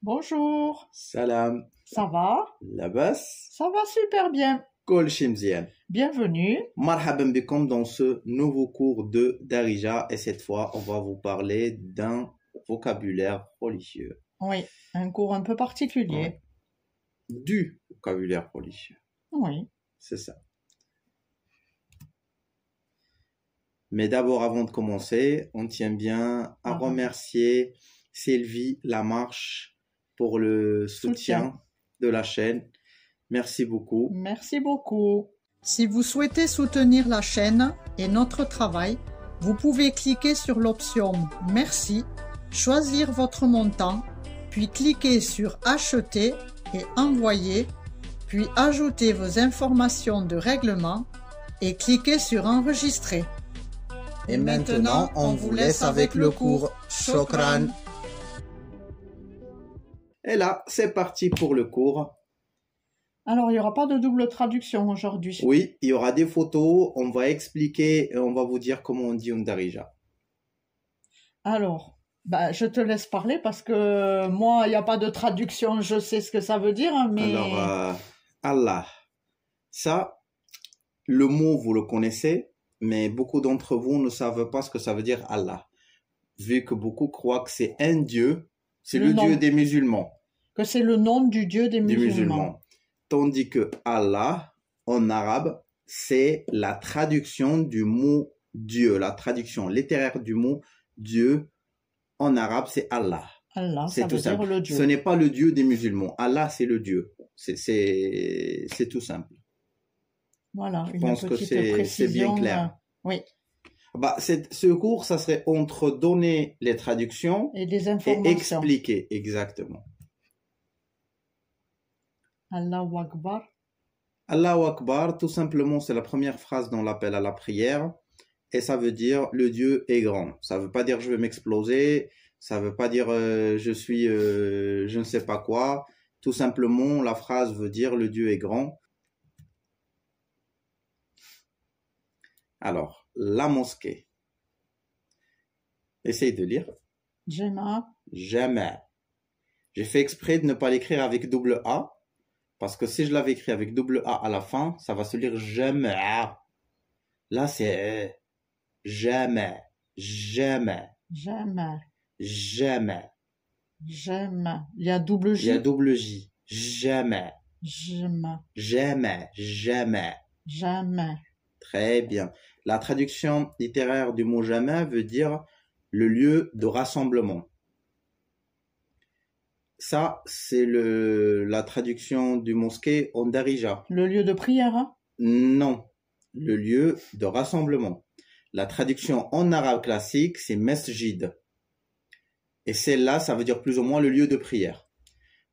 Bonjour, Salam, ça va? labas, Ça va super bien. kol shimzian. Bienvenue. Marhaban bikum dans ce nouveau cours de Darija et cette fois on va vous parler d'un vocabulaire religieux. Oui, un cours un peu particulier. Du vocabulaire religieux, Oui, c'est ça. Mais d'abord avant de commencer, on tient bien à remercier Sylvie Lamarche pour le soutien de la chaîne. Merci beaucoup. merci beaucoup. Si vous souhaitez soutenir la chaîne et notre travail, vous pouvez cliquer sur l'option Merci, choisir votre montant, puis cliquer sur Acheter et Envoyer, puis ajouter vos informations de règlement et cliquer sur Enregistrer. Et maintenant, on vous laisse avec le cours. Shokran. Et là, c'est parti pour le cours. Alors, il n'y aura pas de double traduction aujourd'hui. Oui, il y aura des photos, on va expliquer et on va vous dire comment on dit un darija. Alors, je te laisse parler parce que moi, il n'y a pas de traduction, je sais ce que ça veut dire, mais... Alors, Allah. Ça, le mot, vous le connaissez, mais beaucoup d'entre vous ne savent pas ce que ça veut dire Allah. Vu que beaucoup croient que c'est un Dieu, c'est le Dieu des musulmans. Que c'est le nom du Dieu des musulmans. Tandis que Allah, en arabe, c'est la traduction du mot Dieu, la traduction littéraire du mot Dieu. En arabe, c'est Allah. Allah, c'est ça tout veut simple. dire le Dieu. Ce n'est pas le Dieu des musulmans. Allah, c'est le Dieu. C'est tout simple. Voilà, je pense que c'est bien clair. Oui. Ce cours, ça serait entre donner les traductions et des informations. Et expliquer, exactement. Allahu Akbar. Allahu Akbar, tout simplement, c'est la première phrase dans l'appel à la prière. Et ça veut dire le Dieu est grand. Ça veut pas dire je vais m'exploser. Ça veut pas dire je suis je ne sais pas quoi. Tout simplement, la phrase veut dire le Dieu est grand. Alors, la mosquée. Essaye de lire. Jama. Jamais. J'ai fait exprès de ne pas l'écrire avec double A. Parce que si je l'avais écrit avec double A à la fin, ça va se lire jamais. Là, c'est jamais. Jamais. Jamais. Jamais. Jamais. Il y a double J. Il y a double J. Jamais. Jamais. Jamais. Jamais. Jamais. Très bien. La traduction littéraire du mot jamais veut dire le lieu de rassemblement. Ça, c'est la traduction du mosquée en darija. Le lieu de prière, hein? Non, le lieu de rassemblement. La traduction en arabe classique, c'est mesjid. Et celle-là, ça veut dire plus ou moins le lieu de prière.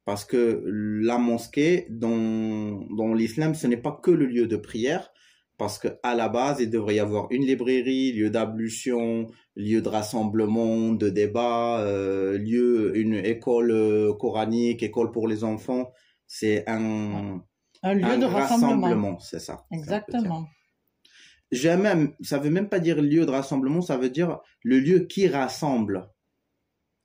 Parce que la mosquée, dans l'islam, ce n'est pas que le lieu de prière. Parce qu'à la base, il devrait y avoir une librairie, lieu d'ablution, lieu de rassemblement, de débat, une école coranique, école pour les enfants. C'est un lieu de rassemblement. C'est ça. Exactement. Ça veut même pas dire lieu de rassemblement, ça veut dire le lieu qui rassemble.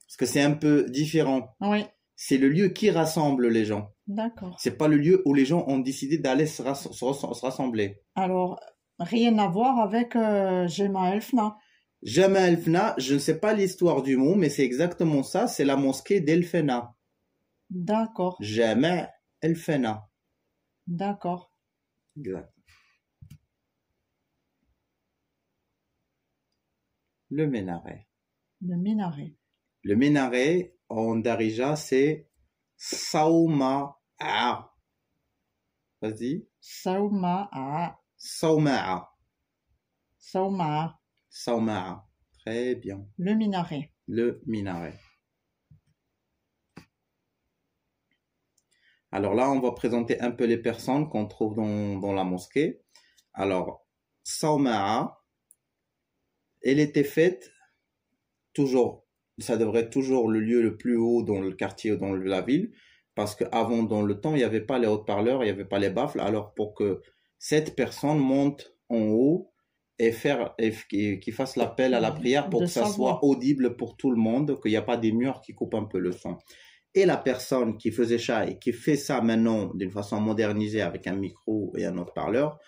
Parce que c'est un peu différent. Oui. C'est le lieu qui rassemble les gens. D'accord. C'est pas le lieu où les gens ont décidé d'aller se rassembler. Alors, rien à voir avec Jama el-Fna. Jama el-Fna, je ne sais pas l'histoire du mot, mais c'est exactement ça, c'est la mosquée d'El-Fena. D'accord. Jama el-Fena. D'accord. Exact. Le minaret. Le minaret. Le minaret, en darija, c'est Sawma'a. Vas-y. Sawma'a. Sawma'a. Sawma'a. Sawma'a. Très bien. Le minaret. Le minaret. Alors là, on va présenter un peu les personnes qu'on trouve dans la mosquée. Alors, Sawma'a, elle était faite toujours. Ça devrait être toujours le lieu le plus haut dans le quartier ou dans la ville, parce qu'avant, dans le temps, il n'y avait pas les haut-parleurs, il n'y avait pas les baffles. Alors, pour que cette personne monte en haut et qu'il fasse l'appel à la prière pour que ça soit audible pour tout le monde, qu'il n'y a pas des murs qui coupent un peu le son. Et la personne qui faisait ça et qui fait ça maintenant d'une façon modernisée avec un micro et un haut-parleur,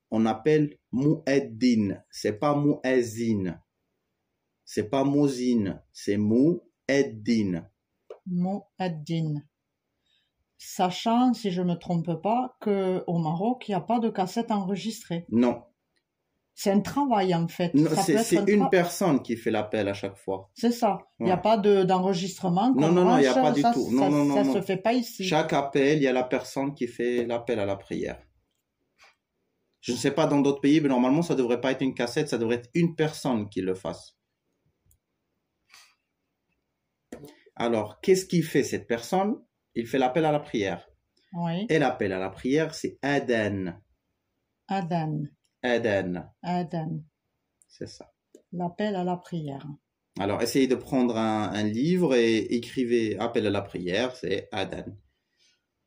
on appelle mu'eddin. C'est pas mu'ezzin. C'est pas mu'zin. C'est mu'eddin. Mu'addin. Sachant, si je ne me trompe pas, qu'au Maroc, il n'y a pas de cassette enregistrée. Non. C'est un travail, en fait. Non, c'est une personne qui fait l'appel à chaque fois. C'est ça. Il n'y a Ouais. pas d'enregistrement. Non, il n'y a pas du tout. Ça se fait pas ici. Chaque appel, il y a la personne qui fait l'appel à la prière. Je ne sais pas dans d'autres pays, mais normalement, ça ne devrait pas être une cassette, ça devrait être une personne qui le fasse. Alors, qu'est-ce qu'il fait cette personne? Il fait l'appel à la prière. Oui. Et l'appel à la prière, c'est Adhan. Adhan. Adhan. Adhan. C'est ça. L'appel à la prière. Alors, essayez de prendre un livre et écrivez appel à la prière, c'est Adhan.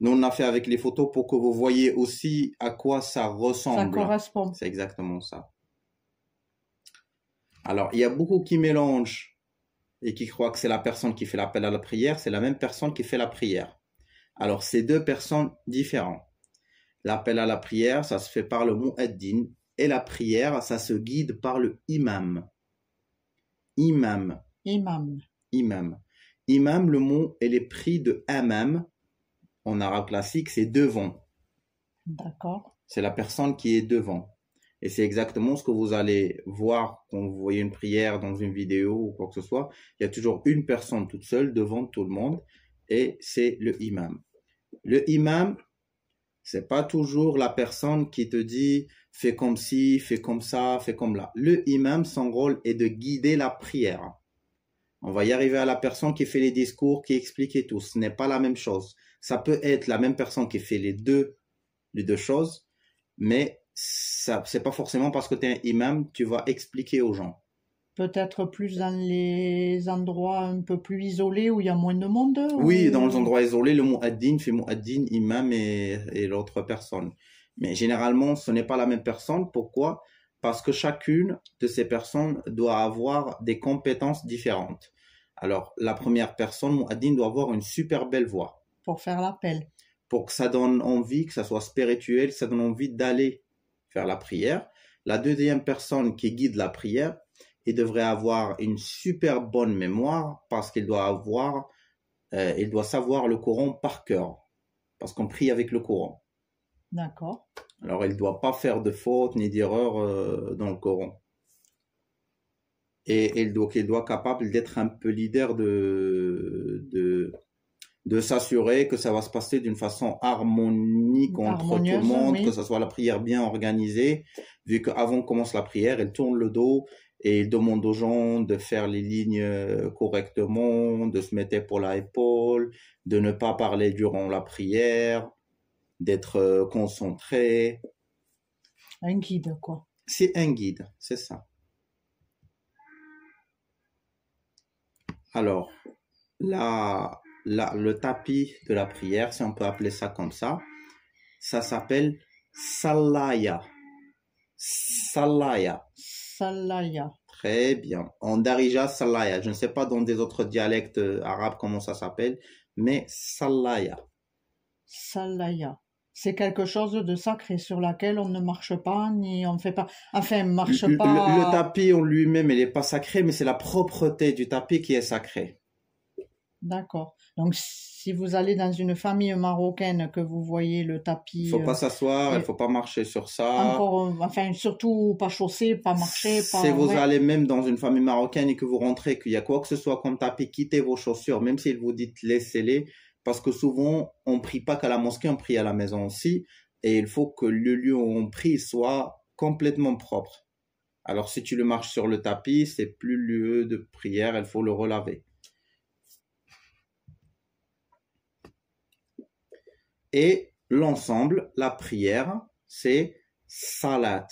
Nous, on a fait avec les photos pour que vous voyez aussi à quoi ça ressemble. Ça correspond. C'est exactement ça. Alors, il y a beaucoup qui mélangent et qui croient que c'est la personne qui fait l'appel à la prière, c'est la même personne qui fait la prière. Alors, c'est deux personnes différentes. L'appel à la prière, ça se fait par le mu'addin, et la prière, ça se guide par le imam. Imam. Imam. Imam. Imam, le mot, elle est pris de amam. En arabe classique, c'est devant. D'accord. C'est la personne qui est devant. Et c'est exactement ce que vous allez voir quand vous voyez une prière dans une vidéo ou quoi que ce soit. Il y a toujours une personne toute seule devant tout le monde et c'est le imam. Le imam, c'est pas toujours la personne qui te dit fais comme ci, fais comme ça, fais comme là. Le imam, son rôle est de guider la prière. On va y arriver à la personne qui fait les discours, qui explique et tout. Ce n'est pas la même chose. Ça peut être la même personne qui fait les deux choses, mais ça, c'est pas forcément parce que tu es un imam, tu vas expliquer aux gens. Peut-être plus dans les endroits un peu plus isolés où il y a moins de monde. Oui, ou... dans les endroits isolés, le mu'addin fait mu'addin, imam et l'autre personne. Mais généralement, ce n'est pas la même personne. Pourquoi? Parce que chacune de ces personnes doit avoir des compétences différentes. Alors, la première personne, mu'addin, doit avoir une super belle voix. Pour faire l'appel. Pour que ça donne envie, que ça soit spirituel, que ça donne envie d'aller faire la prière. La deuxième personne qui guide la prière, il devrait avoir une super bonne mémoire parce qu'il doit il doit savoir le Coran par cœur. Parce qu'on prie avec le Coran. D'accord. Alors, il ne doit pas faire de fautes ni d'erreurs dans le Coran. Et il doit être capable d'être un peu leader de s'assurer que ça va se passer d'une façon harmonique entre tout le monde, oui. Que ça soit la prière bien organisée, vu qu'avant qu'on commence la prière, il tourne le dos et il demande aux gens de faire les lignes correctement, de se mettre épaule à épaule, de ne pas parler durant la prière, d'être concentré. Un guide, quoi. C'est un guide, c'est ça. Alors, le tapis de la prière, si on peut appeler ça comme ça s'appelle Salaya. Salaya. Salaya. Très bien. En Darija, Salaya. Je ne sais pas dans des autres dialectes arabes comment ça s'appelle, mais Salaya. Salaya. C'est quelque chose de sacré sur laquelle on ne marche pas, ni on ne fait pas... Enfin, marche pas... Le tapis en lui-même, il n'est pas sacré, mais c'est la propreté du tapis qui est sacrée. D'accord. Donc, si vous allez dans une famille marocaine, que vous voyez le tapis... Il ne faut pas s'asseoir, il ne faut pas marcher sur ça. Encore, enfin, surtout pas chausser, pas marcher. Si vous allez même dans une famille marocaine et que vous rentrez, qu'il y a quoi que ce soit comme tapis, quittez vos chaussures, même s'ils vous disent laissez-les. Parce que souvent, on ne prie pas qu'à la mosquée, on prie à la maison aussi. Et il faut que le lieu où on prie soit complètement propre. Alors, si tu le marches sur le tapis, c'est plus lieu de prière, il faut le relaver. Et l'ensemble, la prière, c'est salat.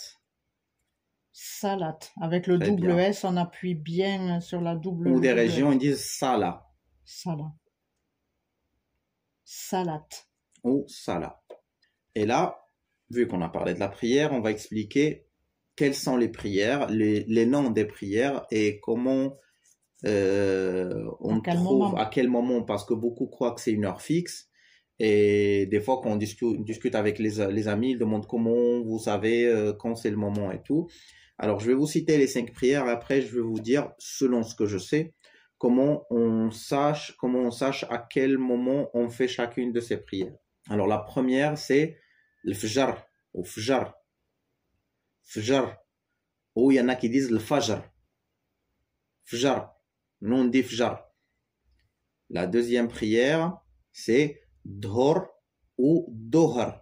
Salat. Avec le double S, on appuie bien sur la double... Ou des régions, ils disent salat. Salat. Salat. Ou salat. Et là, vu qu'on a parlé de la prière, on va expliquer quelles sont les prières, les noms des prières et comment on trouve à quel moment, parce que beaucoup croient que c'est une heure fixe. Et des fois, quand on discute avec les amis, ils demandent comment vous savez quand c'est le moment et tout. Alors, je vais vous citer les 5 prières et après, je vais vous dire, selon ce que je sais, comment on sache à quel moment on fait chacune de ces prières. Alors, la première, c'est le fajr ou fajr. Fajr. Ou il y en a qui disent le fajr. Fajr. Nous, on dit fajr. La deuxième prière, c'est dhor ou dohar.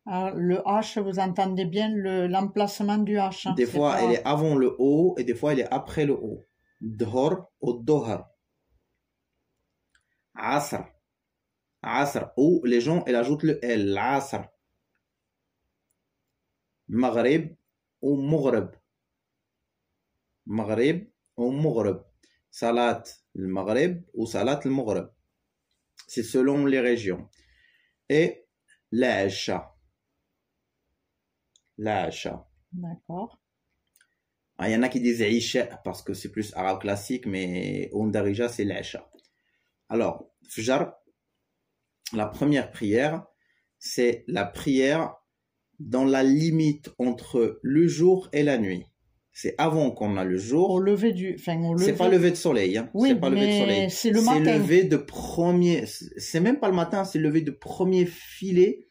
Le H, vous entendez bien l'emplacement du H. Hein, des fois, elle est avant le O et des fois, elle est après le O. Dhor ou dohar. Asr. Asr. Ou les gens, elles ajoutent le L. Asr. Maghrib ou Maghrib. Maghrib ou Maghrib. Salat le Maghrib ou Salat le Maghrib. C'est selon les régions. Et l'Aisha. L'Aisha. D'accord. Il y en a qui disent Isha parce que c'est plus arabe classique, mais au Darija, c'est l'Aisha. Alors, Fajr, la première prière, c'est la prière dans la limite entre le jour et la nuit. C'est avant qu'on a le jour. Au lever du... C'est pas lever de soleil. Hein. Oui, c'est pas lever de soleil. C'est le matin. C'est lever de premier... C'est même pas le matin, c'est lever de premier filet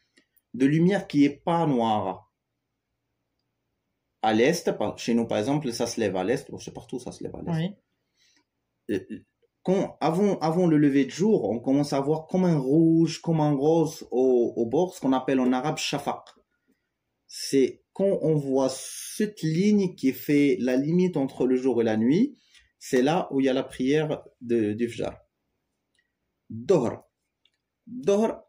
de lumière qui est pas noire. À l'est, chez nous par exemple, ça se lève à l'est. Bon, je sais partout, ça se lève à l'est. Oui. Avant le lever de jour, on commence à voir comme un rouge, comme un rose au bord, ce qu'on appelle en arabe shafaq. C'est quand on voit cette ligne qui fait la limite entre le jour et la nuit, c'est là où il y a la prière du Fajr. Dohr. Dohr,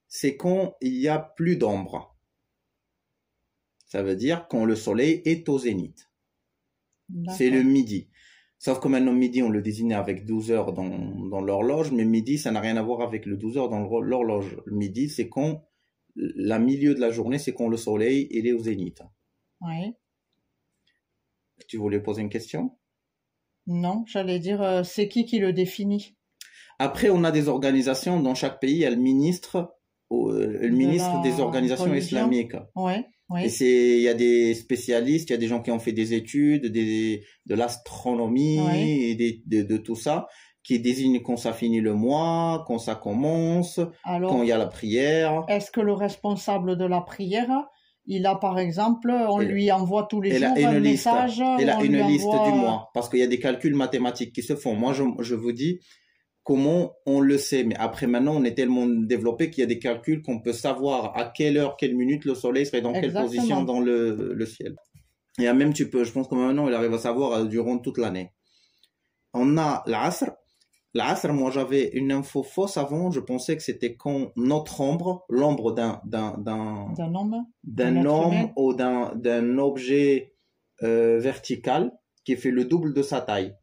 c'est quand il n'y a plus d'ombre. Ça veut dire quand le soleil est au zénith. C'est le midi. Sauf que maintenant, midi, on le désigne avec 12 heures dans l'horloge, mais midi, ça n'a rien à voir avec le 12 heures dans l'horloge. Le midi, c'est quand, la milieu de la journée, c'est quand le soleil il est au zénith. Oui. Tu voulais poser une question? Non, j'allais dire, c'est qui le définit? Après, on a des organisations, dans chaque pays, il y a le ministre des organisations religion. Islamiques. Ouais. Oui. Et il y a des spécialistes, il y a des gens qui ont fait des études, de l'astronomie, et de tout ça, qui désignent quand ça finit le mois, quand ça commence, quand il y a la prière. Est-ce que le responsable de la prière, il a par exemple, lui envoie tous les jours un message? Il a une liste du mois, parce qu'il y a des calculs mathématiques qui se font. Moi, je vous dis comment on le sait, mais après maintenant on est tellement développé qu'il y a des calculs qu'on peut savoir à quelle heure, quelle minute le soleil serait dans quelle position dans le ciel. Et même je pense que maintenant il arrive à savoir durant toute l'année. On a l'Asr. L'Asr, moi j'avais une info fausse avant, je pensais que c'était quand notre l'ombre d'un homme ou d'un objet vertical qui fait le double de sa taille.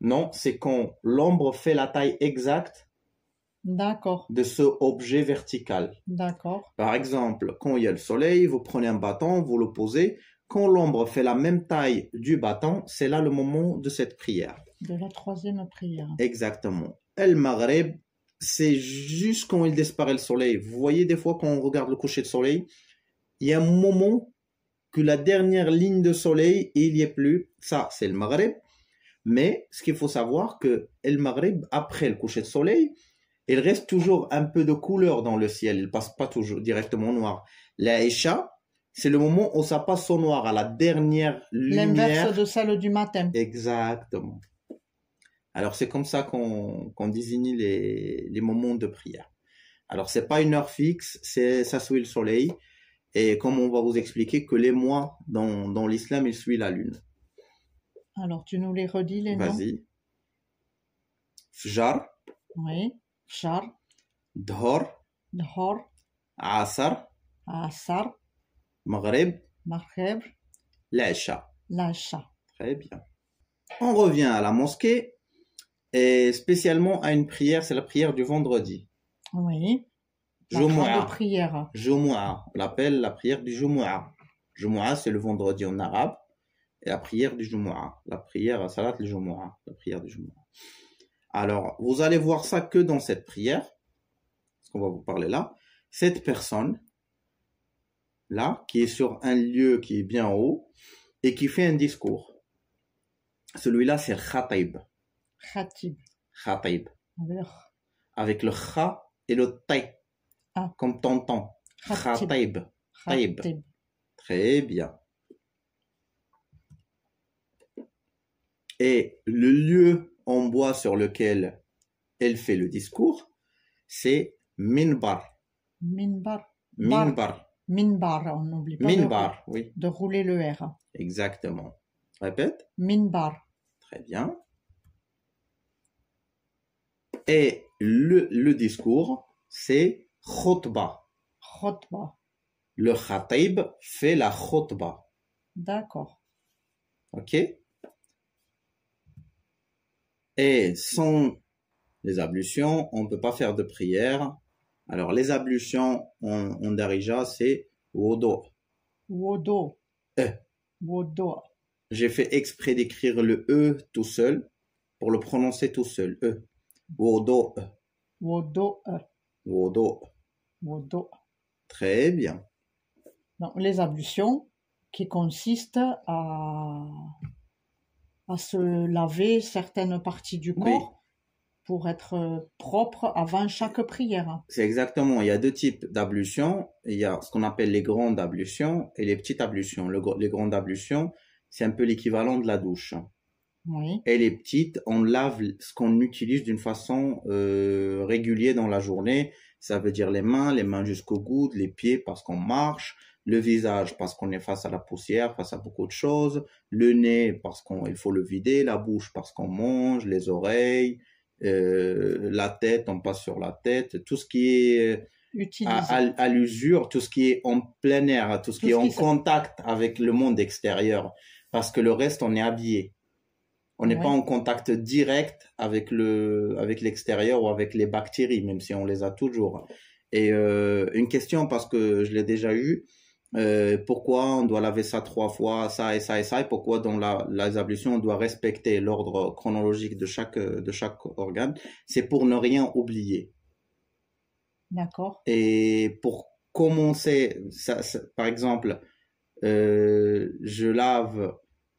Non, c'est quand l'ombre fait la taille exacte de ce objet vertical. D'accord. Par exemple, quand il y a le soleil, vous prenez un bâton, vous le posez. Quand l'ombre fait la même taille du bâton, c'est là le moment de cette prière. De la troisième prière. Exactement. El Maghrib, c'est juste quand il disparaît le soleil. Vous voyez des fois quand on regarde le coucher de soleil, il y a un moment que la dernière ligne de soleil, il n'y est plus. Ça, c'est le Maghrib. Mais ce qu'il faut savoir que El Maghrib, après le coucher de soleil, il reste toujours un peu de couleur dans le ciel. Il passe pas toujours directement au noir. La Isha, c'est le moment où ça passe au noir, à la dernière lumière. L'inverse de celle du matin. Exactement. Alors c'est comme ça qu'on désigne les moments de prière. Alors c'est pas une heure fixe, ça suit le soleil. Et comme on va vous expliquer que les mois dans l'islam, ils suivent la lune. Alors, tu nous les redis, les noms? Vas-y. Fajr. Oui. Fajr. Dhor. Dhor. Asr. Asr. Maghrib. Maghrib. L'Aisha. L'Aisha. Très bien. On revient à la mosquée et spécialement à une prière, c'est la prière du vendredi. Oui. La grande prière. Jumu'ah. On l'appelle la prière du Jumu'ah. Jumu'ah, c'est le vendredi en arabe. et la prière du Jumu'ah. La prière à Salat al-Jumu'ah. La prière du Jumu'ah. Alors, vous allez voir ça que dans cette prière, ce qu'on va vous parler là. Cette personne, là, qui est sur un lieu qui est bien haut, et qui fait un discours. Celui-là, c'est Khatib. Khatib. Khatib. Alors, Avec le Kha et le Tay. Ah. Comme tonton. Khatib. Khatib. Taïb. Khatib. Très bien. Et le lieu en bois sur lequel elle fait le discours, c'est Minbar. Minbar. Minbar. Minbar, on n'oublie pas Minbar, oui. de rouler le R. Exactement. Répète. Minbar. Très bien. Et le discours, c'est khutbah. Khotba. Le khatib fait la khutbah. D'accord. Ok? Et sans les ablutions, on ne peut pas faire de prière. Alors, les ablutions en darija, c'est wudu. Wodo. Wodo. J'ai fait exprès d'écrire le E tout seul pour le prononcer tout seul. E. Wudu. Wodo. Wudu. Wodo. Très bien. Donc, les ablutions qui consistent à se laver certaines parties du corps Oui. pour être propre avant chaque prière. C'est exactement, il y a deux types d'ablutions. Il y a ce qu'on appelle les grandes ablutions et les petites ablutions. Les grandes ablutions, c'est un peu l'équivalent de la douche. Oui. Et les petites, on lave ce qu'on utilise d'une façon régulière dans la journée. Ça veut dire les mains jusqu'au coude, les pieds parce qu'on marche, le visage parce qu'on est face à la poussière, face à beaucoup de choses, le nez parce qu'il faut le vider, la bouche parce qu'on mange, les oreilles, la tête, on passe sur la tête, tout ce qui est à l'usure, tout ce qui est en plein air, tout ce qui est en contact avec le monde extérieur, parce que le reste, on est habillé. On n'est pas en contact direct avec l'extérieur ou avec les bactéries, même si on les a toujours. Et une question, parce que je l'ai déjà eu, pourquoi on doit laver ça 3 fois, ça et ça et ça, et pourquoi dans les ablutions on doit respecter l'ordre chronologique de chaque organe? C'est pour ne rien oublier. D'accord. Et pour commencer, par exemple, je lave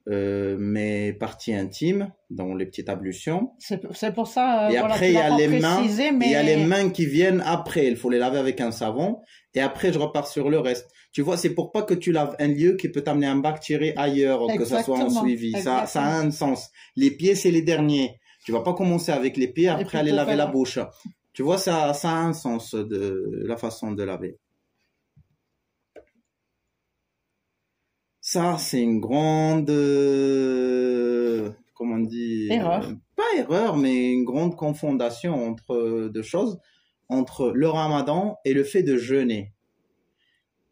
mes parties intimes dans les petites ablutions. C'est pour ça. Et voilà, après, il y a les mains. Mais... Il y a les mains qui viennent après. Il faut les laver avec un savon. Et après, je repars sur le reste. Tu vois, c'est pour pas que tu laves un lieu qui peut t'amener un bactérie ailleurs, que ça soit en suivi. Ça a un sens. Les pieds, c'est les derniers. Tu vas pas commencer avec les pieds, après aller laver la bouche. Tu vois, ça a un sens de la façon de laver. Ça, c'est une grande, comment on dit, erreur. Pas erreur, mais une grande confondation entre deux choses, entre le ramadan et le fait de jeûner.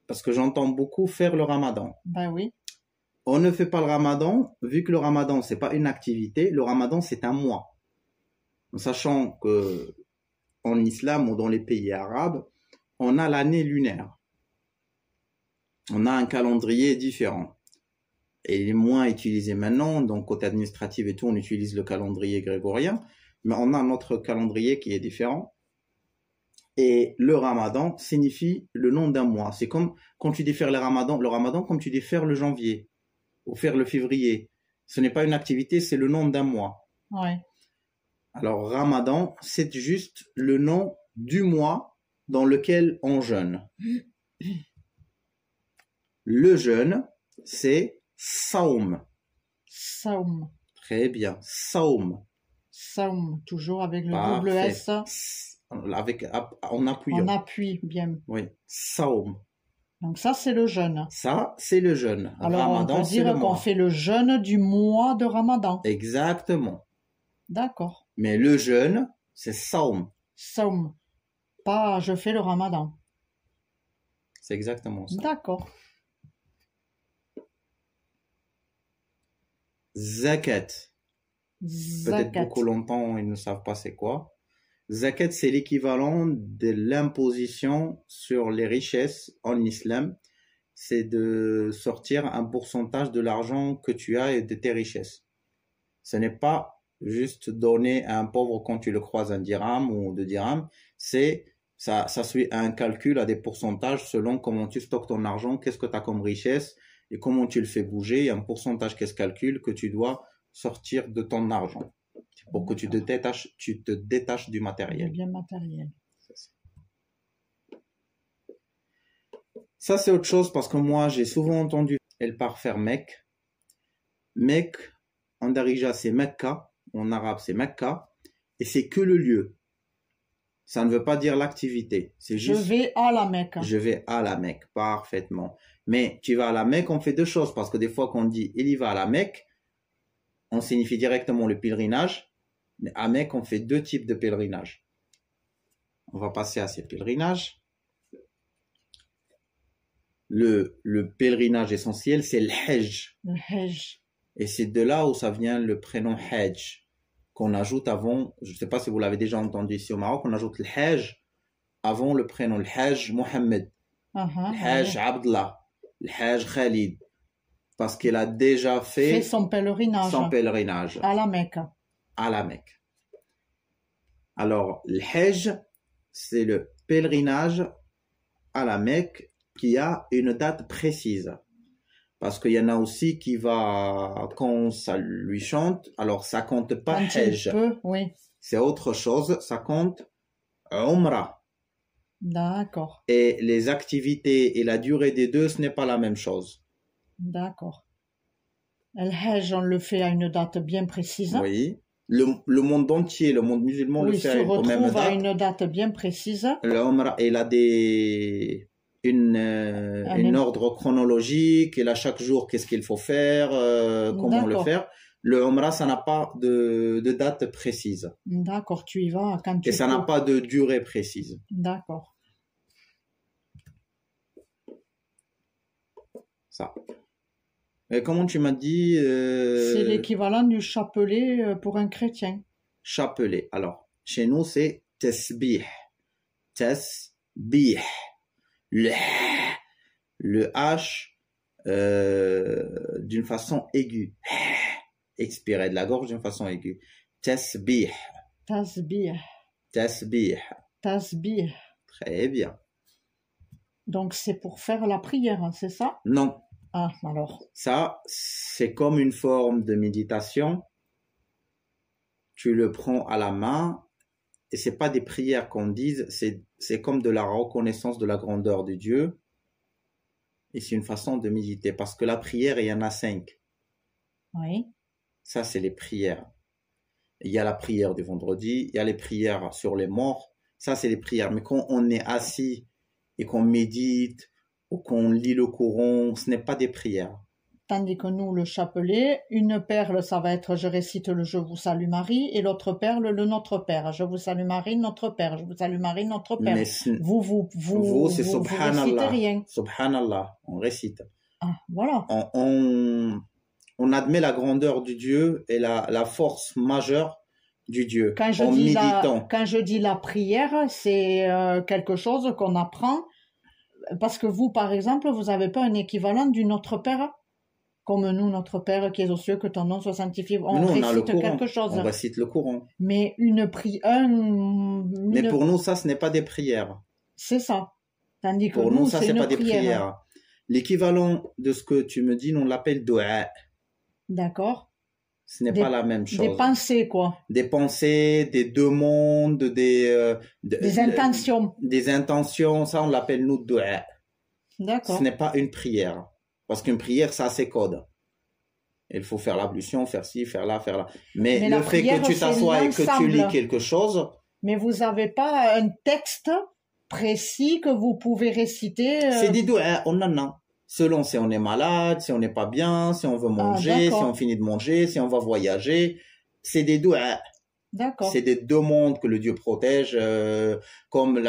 Parce que j'entends beaucoup faire le ramadan. Ben oui. On ne fait pas le ramadan, vu que le ramadan, c'est pas une activité, le ramadan, c'est un mois. En sachant que, en islam ou dans les pays arabes, on a l'année lunaire. On a un calendrier différent. Et il est moins utilisé maintenant, donc côté administratif et tout, on utilise le calendrier grégorien, mais on a notre calendrier qui est différent. Et le ramadan signifie le nom d'un mois. C'est comme quand tu dis faire le ramadan comme tu dis faire le janvier ou faire le février. Ce n'est pas une activité, c'est le nom d'un mois. Ouais. Alors ramadan, c'est juste le nom du mois dans lequel on jeûne. Le jeûne, c'est saum. Saum. Très bien. Saum. Saum, toujours avec le Parfait. double S. En appuyant. On appuie bien. Oui. Saum. Donc ça, c'est le jeûne. Ça, c'est le jeûne. Alors Ramadan, on peut dire qu'on fait le jeûne du mois de Ramadan. Exactement. D'accord. Mais le jeûne, c'est saum. Saum. Pas je fais le Ramadan. C'est exactement ça. D'accord. Zakat. Peut-être beaucoup longtemps, ils ne savent pas c'est quoi. Zakat, c'est l'équivalent de l'imposition sur les richesses en islam. c'est de sortir un pourcentage de l'argent que tu as et de tes richesses. Ce n'est pas juste donner à un pauvre quand tu le croises un dirham ou deux dirhams, ça suit un calcul à des pourcentages selon comment tu stockes ton argent, qu'est-ce que tu as comme richesse et comment tu le fais bouger. Il y a un pourcentage qui se calcule que tu dois sortir de ton argent pour que tu te détaches du matériel. Du bien matériel. Ça, c'est autre chose parce que moi, j'ai souvent entendu elle part faire Mecque. Mecque, en darija, c'est Mecca. En arabe, c'est Mecca. Et c'est que le lieu. Ça ne veut pas dire l'activité. C'est juste. Je vais à la Mecque. Je vais à la Mecque. Parfaitement. Mais tu vas à la Mecque, on fait deux choses. Parce que des fois, quand on dit il y va à la Mecque, on signifie directement le pèlerinage. Mais à Mecque, on fait deux types de pèlerinage. On va passer à ces pèlerinages. Le pèlerinage essentiel, c'est le Hajj. Le Hajj. Et c'est de là où ça vient le prénom Hajj, qu'on ajoute avant, je ne sais pas si vous l'avez déjà entendu ici au Maroc, on ajoute le Hajj avant le prénom, le Hajj Mohammed, le Hajj Abdallah, le Hajj Khalid, parce qu'il a déjà fait son pèlerinage à la Mecque. À la Mecque. Alors, le Hajj, c'est le pèlerinage à la Mecque qui a une date précise. Parce qu'il y en a aussi qui va, quand ça lui chante, alors ça compte pas Hajj. Oui. C'est autre chose, ça compte Umrah. D'accord. Et les activités et la durée des deux, ce n'est pas la même chose. D'accord. Le Hajj, on le fait à une date bien précise. Oui. Le monde entier, le monde musulman le fait au même date. À une date bien précise. L'Umrah, il a une ordre chronologique, et là chaque jour qu'est-ce qu'il faut faire, comment le faire. Le Umrah, ça n'a pas de date précise. D'accord, tu y vas quand tu Et ça n'a pas de durée précise. D'accord. Ça. Et comment tu m'as dit C'est l'équivalent du chapelet pour un chrétien. Chapelet. Alors, chez nous, c'est tasbih. Tasbih. Le H d'une façon aiguë. Expirer de la gorge d'une façon aiguë. Tasbih. Tasbih. Tasbih. Tasbih. Très bien. Donc c'est pour faire la prière, c'est ça? Non. Ah, alors. Ça, c'est comme une forme de méditation. Tu le prends à la main. Et c'est pas des prières qu'on dise, c'est comme de la reconnaissance de la grandeur de Dieu. Et c'est une façon de méditer. Parce que la prière, il y en a 5. Oui. Ça, c'est les prières. Il y a la prière du vendredi, il y a les prières sur les morts. Ça, c'est les prières. Mais quand on est assis et qu'on médite ou qu'on lit le Coran, ce n'est pas des prières. Tandis que nous, le chapelet, une perle, ça va être « Je récite le Je vous salue Marie » et l'autre perle, le Notre Père. « Je vous salue Marie, Notre Père. Je vous salue Marie, Notre Père. » Vous c'est récitez rien. Subhanallah, on récite. Ah, voilà. On admet la grandeur du Dieu et la force majeure du Dieu quand je dis la prière, c'est quelque chose qu'on apprend. Parce que vous, par exemple, vous n'avez pas un équivalent du Notre Père? Comme nous, Notre Père qui es aux cieux, que ton nom soit sanctifié. On récite quelque chose. On récite le Coran. Mais mais pour nous, ça, ce n'est pas des prières. C'est ça. Tandis que pour nous, ça, c'est pas des prière. Prières. L'équivalent de ce que tu me dis, on l'appelle dua. D'accord. Ce n'est pas la même chose. Des pensées, quoi. Des pensées, des demandes, des intentions. Des intentions, ça, on l'appelle nous dua. D'accord. Ce n'est pas une prière. Parce qu'une prière, ça a ses codes. Il faut faire l'ablution, faire ci, faire là, faire là. Mais le fait que tu t'assoies et que tu lis quelque chose... Mais vous n'avez pas un texte précis que vous pouvez réciter C'est des doigts, on en a. Selon si on est malade, si on n'est pas bien, si on veut manger, si on finit de manger, si on va voyager. C'est des doigts. D'accord. C'est des demandes que le Dieu protège, comme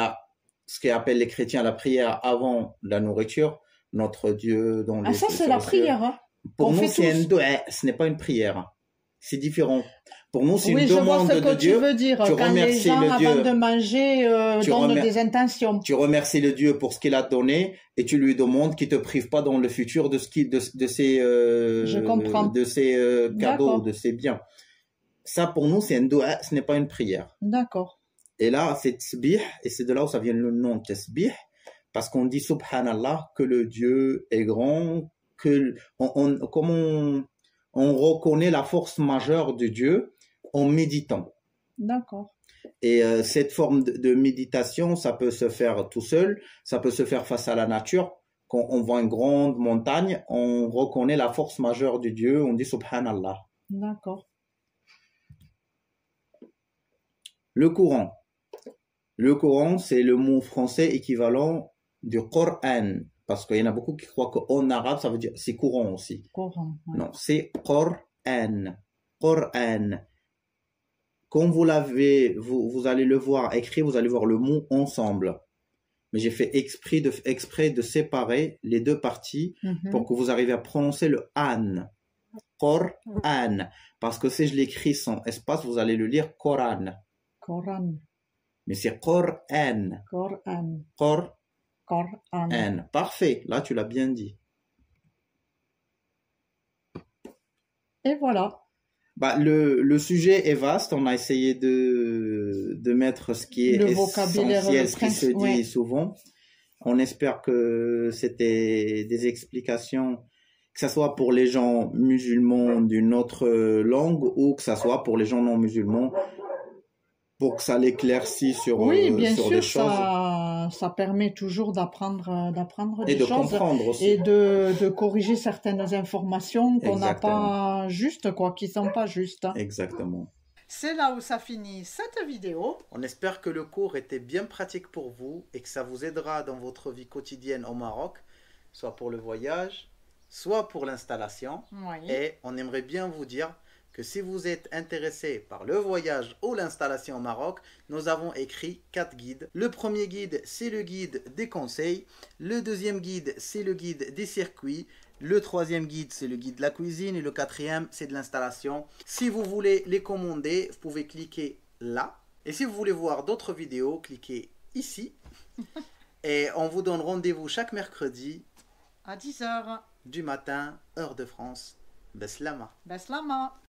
ce qu'appellent les chrétiens la prière avant la nourriture. Notre Dieu dont ça c'est la prière. Hein. Pour nous c'est un doua, ce n'est pas une prière. C'est différent. Pour nous, c'est Oui, une je vois demande ce que de tu Dieu. veux dire. Tu Quand les remercies gens, le Dieu. avant de manger, Tu donnent remer- des intentions. Tu remercies le Dieu pour ce qu'il a donné et tu lui demandes qu'il te prive pas dans le futur de Je comprends. de ses cadeaux, D'accord. de ses biens. Ça, pour nous, c'est un dua, ce n'est pas une prière. D'accord. Et là, c'est tasbih, et c'est de là où ça vient le nom tasbih, parce qu'on dit subhanallah, que le Dieu est grand, que comme on reconnaît la force majeure de Dieu en méditant. D'accord. Et cette forme de méditation, ça peut se faire tout seul, ça peut se faire face à la nature. Quand on voit une grande montagne, on reconnaît la force majeure de Dieu, on dit subhanallah. D'accord. Le Coran. Le Coran, c'est le mot français équivalent du Coran, parce qu'il y en a beaucoup qui croient qu'en arabe, ça veut dire c'est courant aussi. Coran. Ouais. Non, c'est Coran. Coran. Quand vous allez le voir écrit, vous allez voir le mot ensemble. Mais j'ai fait exprès de séparer les deux parties pour que vous arriviez à prononcer le an. Coran. Parce que si je l'écris sans espace, vous allez le lire Coran. Coran. Mais c'est Coran. Coran. Coran. Coran. Parfait. Là, tu l'as bien dit. Et voilà. Bah, le sujet est vaste. On a essayé de mettre ce qui est Le vocabulaire, essentiel, le ce qui se dit ouais. souvent. On espère que c'était des explications, que ce soit pour les gens musulmans d'une autre langue ou que ce soit pour les gens non musulmans, pour que ça l'éclaircisse sur, Oui, bien sur sûr, des choses. ça permet toujours d'apprendre Et des de choses comprendre aussi. et de corriger certaines informations qu'on n'a Exactement. pas justes, quoi, qui sont pas justes. Exactement. C'est là où ça finit cette vidéo. On espère que le cours était bien pratique pour vous et que ça vous aidera dans votre vie quotidienne au Maroc, soit pour le voyage, soit pour l'installation. Oui. Et on aimerait bien vous dire que si vous êtes intéressé par le voyage ou l'installation au Maroc, nous avons écrit 4 guides. Le premier guide, c'est le guide des conseils. Le deuxième guide, c'est le guide des circuits. Le troisième guide, c'est le guide de la cuisine. Et le quatrième, c'est de l'installation. Si vous voulez les commander, vous pouvez cliquer là. Et si vous voulez voir d'autres vidéos, cliquez ici. Et on vous donne rendez-vous chaque mercredi À 10h. du matin, heure de France. Beslama. Beslama.